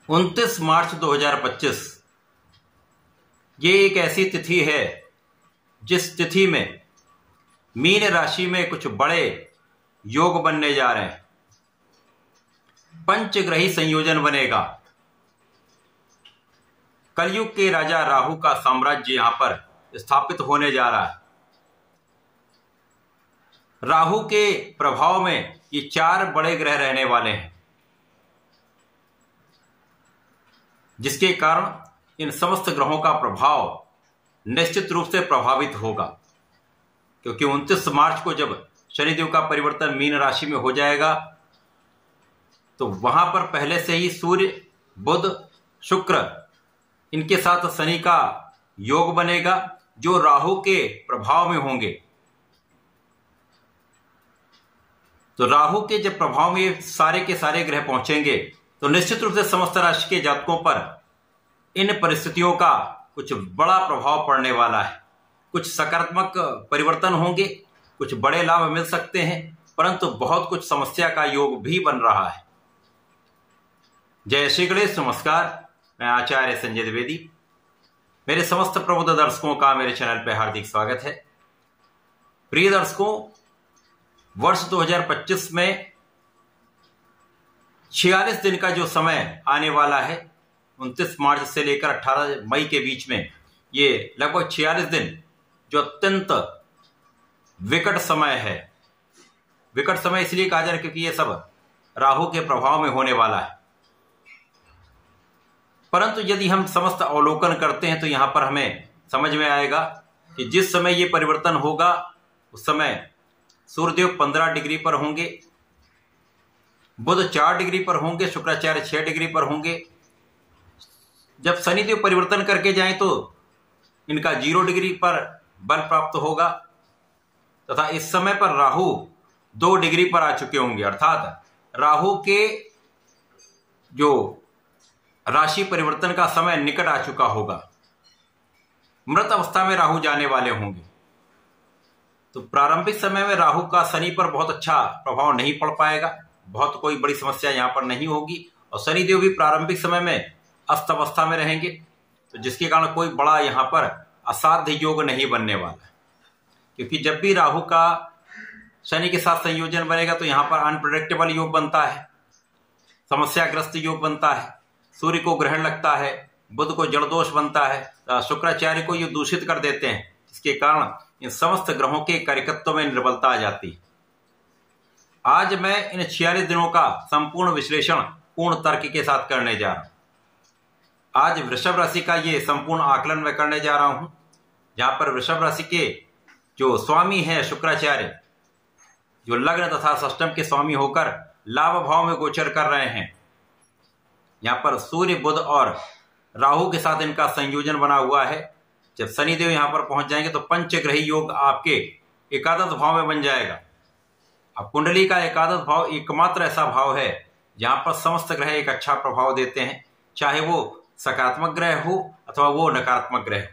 29 मार्च 2025 ये एक ऐसी तिथि है जिस तिथि में मीन राशि में कुछ बड़े योग बनने जा रहे हैं। पंचग्रही संयोजन बनेगा। कलयुग के राजा राहु का साम्राज्य यहां पर स्थापित होने जा रहा है। राहु के प्रभाव में ये 4 बड़े ग्रह रहने वाले हैं, जिसके कारण इन समस्त ग्रहों का प्रभाव निश्चित रूप से प्रभावित होगा। क्योंकि 29 मार्च को जब शनिदेव का परिवर्तन मीन राशि में हो जाएगा तो वहां पर पहले से ही सूर्य, बुध, शुक्र इनके साथ शनि का योग बनेगा, जो राहु के प्रभाव में होंगे। तो राहु के जब प्रभाव में ये सारे के सारे ग्रह पहुंचेंगे तो निश्चित रूप से समस्त राशि के जातकों पर इन परिस्थितियों का कुछ बड़ा प्रभाव पड़ने वाला है। कुछ सकारात्मक परिवर्तन होंगे, कुछ बड़े लाभ मिल सकते हैं, परंतु बहुत कुछ समस्या का योग भी बन रहा है। जय श्री गणेश। नमस्कार, मैं आचार्य संजय द्विवेदी। मेरे समस्त प्रबुद्ध दर्शकों का मेरे चैनल पर हार्दिक स्वागत है। प्रिय दर्शकों, वर्ष 2025 में 46 दिन का जो समय आने वाला है, 29 मार्च से लेकर 18 मई के बीच में, ये लगभग 46 दिन जो अत्यंत विकट समय है। विकट समय इसलिए कहा जा रहा है क्योंकि ये सब राहु के प्रभाव में होने वाला है। परंतु यदि हम समस्त अवलोकन करते हैं तो यहां पर हमें समझ में आएगा कि जिस समय ये परिवर्तन होगा उस समय सूर्यदेव 15 डिग्री पर होंगे, बुध 4 डिग्री पर होंगे, शुक्राचार्य 6 डिग्री पर होंगे। जब शनिदेव परिवर्तन करके जाएं तो इनका 0 डिग्री पर बल प्राप्त होगा तथा इस समय पर राहु 2 डिग्री पर आ चुके होंगे। अर्थात राहु के जो राशि परिवर्तन का समय निकट आ चुका होगा। मृत अवस्था में राहु जाने वाले होंगे। तो प्रारंभिक समय में राहु का शनि पर बहुत अच्छा प्रभाव नहीं पड़ पाएगा, बहुत कोई बड़ी समस्या यहां पर नहीं होगी। और शनिदेव भी प्रारंभिक समय में अस्त अवस्था में रहेंगे, तो जिसके कारण कोई बड़ा यहां पर असाध्य योग नहीं बनने वाला। क्योंकि जब भी राहु का शनि के साथ संयोजन बनेगा तो यहां पर अनप्रेडिक्टेबल योग बनता है, समस्याग्रस्त योग बनता है। सूर्य को ग्रहण लगता है, बुध को जड़ दोष बनता है, शुक्राचार्य को ये दूषित कर देते हैं, जिसके कारण इन समस्त ग्रहों के कार्यकत्व में निर्बलता आ जाती है। आज मैं इन 46 दिनों का संपूर्ण विश्लेषण पूर्ण तर्क के साथ करने जा रहा हूं। आज वृषभ राशि का ये संपूर्ण आकलन मैं करने जा रहा हूं, जहां पर वृषभ राशि के जो स्वामी है शुक्राचार्य, जो लग्न तथा षष्टम के स्वामी होकर लाभ भाव में गोचर कर रहे हैं। यहां पर सूर्य, बुध और राहु के साथ इनका संयोजन बना हुआ है। जब शनिदेव यहां पर पहुंच जाएंगे तो पंचग्रही योग आपके एकादश भाव में बन जाएगा। अब कुंडली का एकादश भाव एकमात्र ऐसा भाव है जहां पर समस्त ग्रह एक अच्छा प्रभाव देते हैं, चाहे वो सकारात्मक ग्रह हो अथवा वो नकारात्मक ग्रह हो।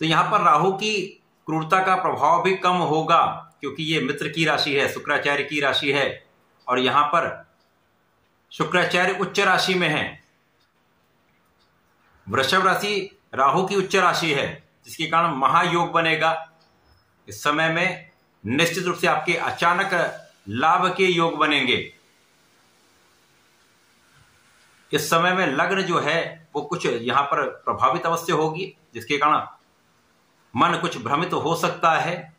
तो यहां पर राहु की क्रूरता का प्रभाव भी कम होगा, क्योंकि ये मित्र की राशि है, शुक्राचार्य की राशि है, और यहां पर शुक्राचार्य उच्च राशि में है। वृषभ राशि राहु की उच्च राशि है, जिसके कारण महायोग बनेगा। इस समय में निश्चित रूप से आपके अचानक लाभ के योग बनेंगे। इस समय में लग्न जो है वो कुछ यहां पर प्रभावित अवश्य होगी, जिसके कारण मन कुछ भ्रमित हो सकता है।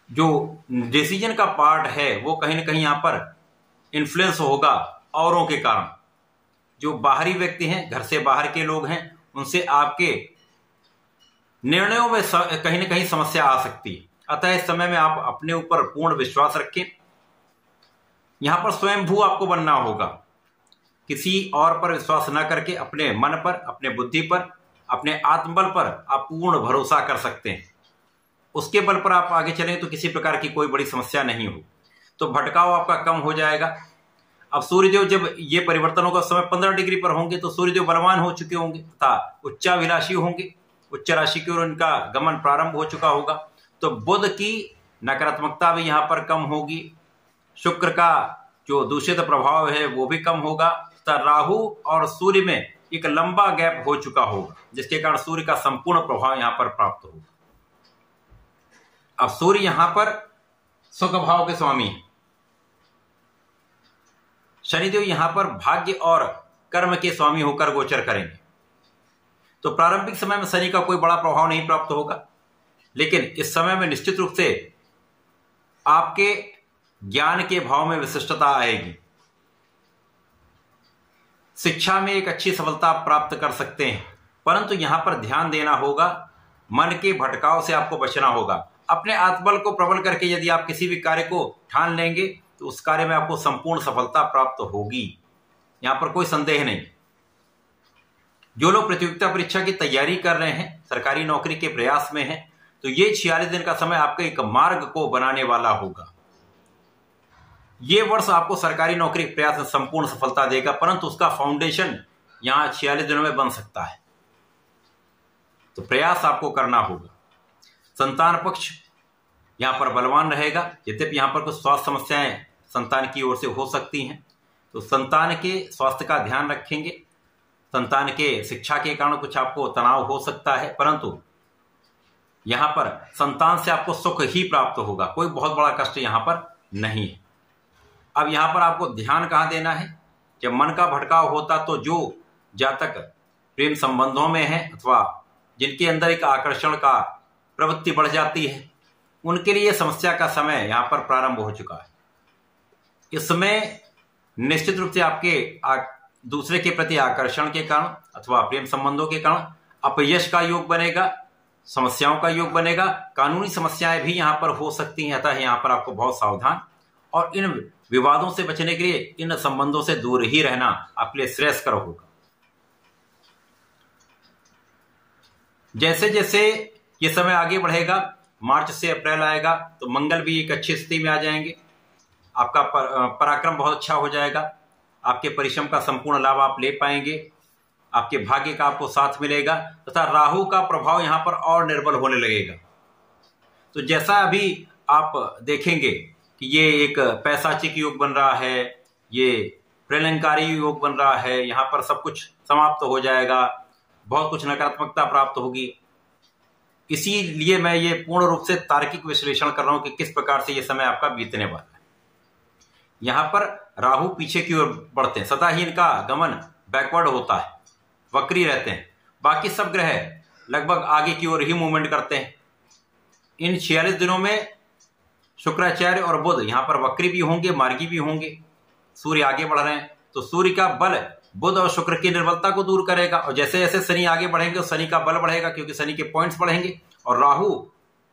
जो डिसीजन का पार्ट है वो कहीं ना कहीं यहां पर इन्फ्लुएंस होगा औरों के कारण। जो बाहरी व्यक्ति हैं, घर से बाहर के लोग हैं, उनसे आपके निर्णयों में कहीं ना कहीं समस्या आ सकती है। अतः इस समय में आप अपने ऊपर पूर्ण विश्वास रखें। यहां पर स्वयंभू आपको बनना होगा। किसी और पर विश्वास न करके अपने मन पर, अपने बुद्धि पर, अपने आत्मबल पर आप पूर्ण भरोसा कर सकते हैं। उसके बल पर आप आगे चलें तो किसी प्रकार की कोई बड़ी समस्या नहीं हो, तो भटकाव आपका कम हो जाएगा। अब सूर्यदेव जब ये परिवर्तन होगा उस समय 15 डिग्री पर होंगे तो सूर्यदेव बलवान हो चुके होंगे तथा उच्चाभिलाषी होंगे। उच्च राशि की ओर उनका गमन प्रारंभ हो चुका होगा। तो बुध की नकारात्मकता भी यहां पर कम होगी। शुक्र का जो दूषित प्रभाव है वो भी कम होगा। तथा राहु और सूर्य में एक लंबा गैप हो चुका होगा, जिसके कारण सूर्य का संपूर्ण प्रभाव यहां पर प्राप्त होगा। अब सूर्य यहां पर सुख भाव के स्वामी है, शनिदेव यहां पर भाग्य और कर्म के स्वामी होकर गोचर करेंगे। तो प्रारंभिक समय में शनि का कोई बड़ा प्रभाव नहीं प्राप्त होगा, लेकिन इस समय में निश्चित रूप से आपके ज्ञान के भाव में विशिष्टता आएगी। शिक्षा में एक अच्छी सफलता आप प्राप्त कर सकते हैं, परंतु यहां पर ध्यान देना होगा, मन के भटकाव से आपको बचना होगा। अपने आत्मबल को प्रबल करके यदि आप किसी भी कार्य को ठान लेंगे तो उस कार्य में आपको संपूर्ण सफलता प्राप्त होगी, यहां पर कोई संदेह नहीं। जो लोग प्रतियोगिता परीक्षा की तैयारी कर रहे हैं, सरकारी नौकरी के प्रयास में हैं, तो ये 46 दिन का समय आपके एक मार्ग को बनाने वाला होगा। ये वर्ष आपको सरकारी नौकरी के प्रयास में संपूर्ण सफलता देगा, परंतु उसका फाउंडेशन यहां 46 दिनों में बन सकता है, तो प्रयास आपको करना होगा। संतान पक्ष यहां पर बलवान रहेगा, यद्यपि यहां पर कुछ स्वास्थ्य समस्याएं संतान की ओर से हो सकती हैं, तो संतान के स्वास्थ्य का ध्यान रखेंगे। संतान के शिक्षा के कारण कुछ आपको तनाव हो सकता है, परंतु यहां पर संतान से आपको सुख ही प्राप्त होगा, कोई बहुत बड़ा कष्ट यहां पर नहीं है। अब यहां पर आपको ध्यान कहां देना है? जब मन का भटकाव होता तो जो जातक प्रेम संबंधों में है अथवा जिनके अंदर एक आकर्षण का प्रवृत्ति बढ़ जाती है, उनके लिए समस्या का समय यहां पर प्रारंभ हो चुका है। इसमें निश्चित रूप से आपके दूसरे के प्रति आकर्षण के कारण अथवा प्रेम संबंधों के कारण अपयश का योग बनेगा, समस्याओं का योग बनेगा, कानूनी समस्याएं भी यहां पर हो सकती हैं। अतः यहां पर आपको बहुत सावधान और इन विवादों से बचने के लिए इन संबंधों से दूर ही रहना आपके लिए श्रेयस्कर होगा। जैसे जैसे ये समय आगे बढ़ेगा, मार्च से अप्रैल आएगा, तो मंगल भी एक अच्छी स्थिति में आ जाएंगे। आपका पराक्रम बहुत अच्छा हो जाएगा, आपके परिश्रम का संपूर्ण लाभ आप ले पाएंगे, आपके भाग्य का आपको साथ मिलेगा, तथा राहु का प्रभाव यहां पर और निर्बल होने लगेगा। तो जैसा अभी आप देखेंगे कि ये एक पैशाचिक योग बन रहा है, ये प्रलंकारी योग बन रहा है, यहां पर सब कुछ समाप्त हो जाएगा, बहुत कुछ नकारात्मकता प्राप्त होगी। इसीलिए मैं ये पूर्ण रूप से तार्किक विश्लेषण कर रहा हूं कि किस प्रकार से ये समय आपका बीतने वाला है। यहां पर राहु पीछे की ओर बढ़ते हैं, सदा ही इनका गमन बैकवर्ड होता है, वक्री रहते हैं। बाकी सब ग्रह लगभग आगे की ओर ही मूवमेंट करते हैं। इन 46 दिनों में शुक्राचार्य और बुध यहां पर वक्री भी होंगे, मार्गी भी होंगे। सूर्य आगे बढ़ रहे हैं, तो सूर्य का बल बुध और शुक्र की निर्बलता को दूर करेगा, और जैसे जैसे शनि आगे बढ़ेंगे तो शनि का बल बढ़ेगा, क्योंकि शनि के पॉइंट्स बढ़ेंगे और राहु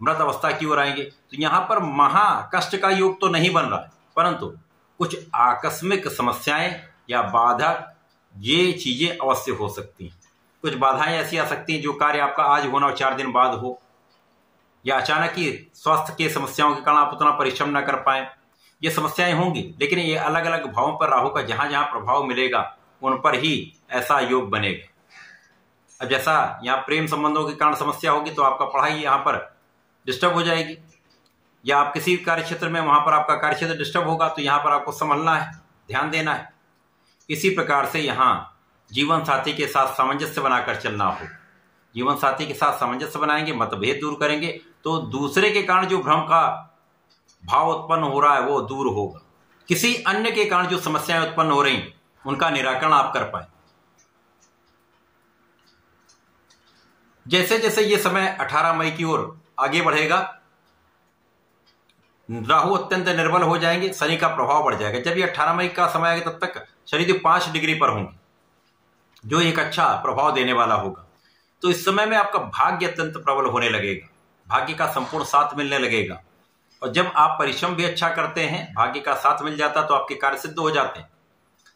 मृत अवस्था की ओर आएंगे। तो यहां पर महा कष्ट का योग तो नहीं बन रहा है, परंतु कुछ आकस्मिक समस्याएं या बाधक ये चीजें अवश्य हो सकती हैं। कुछ बाधाएं ऐसी आ सकती हैं जो कार्य आपका आज होना और 4 दिन बाद हो, या अचानक ही स्वास्थ्य के समस्याओं के कारण आप उतना परिश्रम न कर पाए, ये समस्याएं होंगी। लेकिन ये अलग अलग भावों पर राहु का जहां जहां प्रभाव मिलेगा उन पर ही ऐसा योग बनेगा। अब जैसा यहाँ प्रेम संबंधों के कारण समस्या होगी तो आपका पढ़ाई यहाँ पर डिस्टर्ब हो जाएगी, या आप किसी कार्य क्षेत्र में वहां पर आपका कार्य क्षेत्र डिस्टर्ब होगा, तो यहाँ पर आपको संभलना है, ध्यान देना है। इसी प्रकार से यहाँ जीवन साथी के साथ सामंजस्य बनाकर चलना हो। जीवन साथी के साथ सामंजस्य बनाएंगे, मतभेद दूर करेंगे, तो दूसरे के कारण जो भ्रम का भाव उत्पन्न हो रहा है वो दूर होगा। किसी अन्य के कारण जो समस्याएं उत्पन्न हो रही उनका निराकरण आप कर पाए। जैसे जैसे ये समय 18 मई की ओर आगे बढ़ेगा, राहु अत्यंत निर्बल हो जाएंगे, शनि का प्रभाव बढ़ जाएगा। जब ये 18 मई का समय आएगा तब तक शनिदेव 5 डिग्री पर होंगे, जो एक अच्छा प्रभाव देने वाला होगा। तो इस समय में आपका भाग्य अत्यंत प्रबल होने लगेगा, भाग्य का संपूर्ण साथ मिलने लगेगा। और जब आप परिश्रम भी अच्छा करते हैं, भाग्य का साथ मिल जाता तो आपके कार्य सिद्ध हो जाते हैं।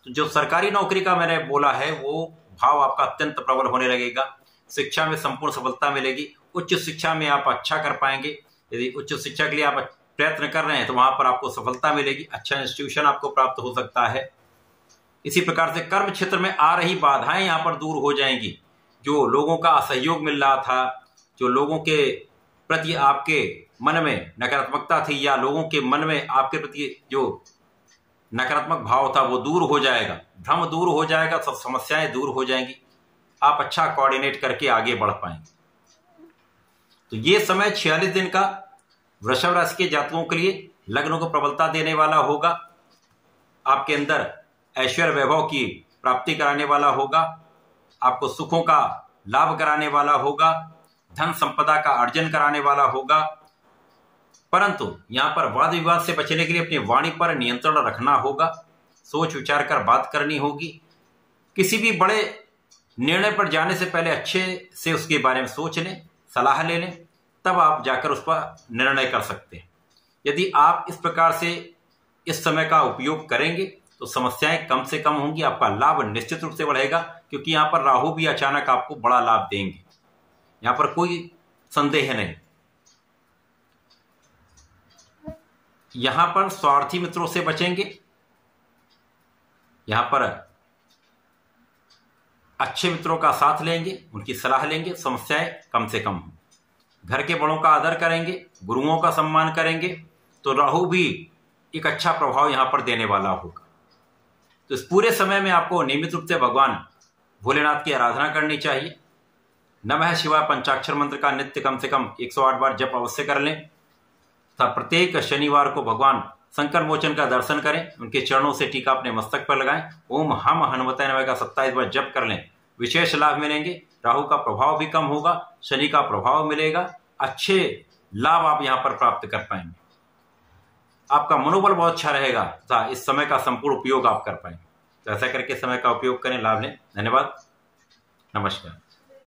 तो जो सरकारी नौकरी का मैंने बोला है वो भाव आपका अत्यंत प्रबल होने लगेगा। शिक्षा में संपूर्ण सफलता मिलेगी, उच्च शिक्षा में आप अच्छा कर पाएंगे। यदि उच्च शिक्षा के लिए आप प्रयत्न कर रहे हैं तो वहां पर आपको सफलता मिलेगी, अच्छा इंस्टीट्यूशन आपको प्राप्त हो सकता है। इसी प्रकार से कर्म क्षेत्र में आ रही बाधाएं यहां पर दूर हो जाएंगी। जो लोगों का असहयोग मिल रहा था, जो लोगों के प्रति आपके मन में नकारात्मकता थी, या लोगों के मन में आपके प्रति जो नकारात्मक भाव था वो दूर हो जाएगा, भ्रम दूर हो जाएगा, सब समस्याएं दूर हो जाएंगी, आप अच्छा कोऑर्डिनेट करके आगे बढ़ पाएंगे। तो ये समय 46 दिन का वृषभ राशि के जातकों के लिए लग्न को प्रबलता देने वाला होगा, आपके अंदर ऐश्वर्य वैभव की प्राप्ति कराने वाला होगा, आपको सुखों का लाभ कराने वाला होगा, धन संपदा का अर्जन कराने वाला होगा। परंतु यहां पर वाद विवाद से बचने के लिए अपनी वाणी पर नियंत्रण रखना होगा, सोच विचार कर बात करनी होगी। किसी भी बड़े निर्णय पर जाने से पहले अच्छे से उसके बारे में सोच लें, सलाह ले लें, तब आप जाकर उस पर निर्णय कर सकते हैं। यदि आप इस प्रकार से इस समय का उपयोग करेंगे तो समस्याएं कम से कम होंगी, आपका लाभ निश्चित रूप से बढ़ेगा, क्योंकि यहां पर राहु भी अचानक आपको बड़ा लाभ देंगे, यहां पर कोई संदेह नहीं। यहां पर स्वार्थी मित्रों से बचेंगे, यहां पर अच्छे मित्रों का साथ लेंगे, उनकी सलाह लेंगे, समस्याएं कम से कम हों। घर के बड़ों का आदर करेंगे, गुरुओं का सम्मान करेंगे, तो राहु भी एक अच्छा प्रभाव यहां पर देने वाला होगा। तो इस पूरे समय में आपको नियमित रूप से भगवान भोलेनाथ की आराधना करनी चाहिए। नमः शिवाय पंचाक्षर मंत्र का नित्य कम से कम 108 बार जप अवश्य कर लें तथा प्रत्येक शनिवार को भगवान संकर मोचन का दर्शन करें, उनके चरणों से टीका अपने मस्तक पर लगाएं, ओम हम हनुमते नमः का 27 बार जप कर लें, विशेष लाभ मिलेंगे। राहु का प्रभाव भी कम होगा, शनि का प्रभाव मिलेगा, अच्छे लाभ आप यहां पर प्राप्त कर पाएंगे, आपका मनोबल बहुत अच्छा रहेगा तथा इस समय का संपूर्ण उपयोग आप कर पाएंगे। तो ऐसा करके समय का उपयोग करें, लाभ लें। धन्यवाद, नमस्कार।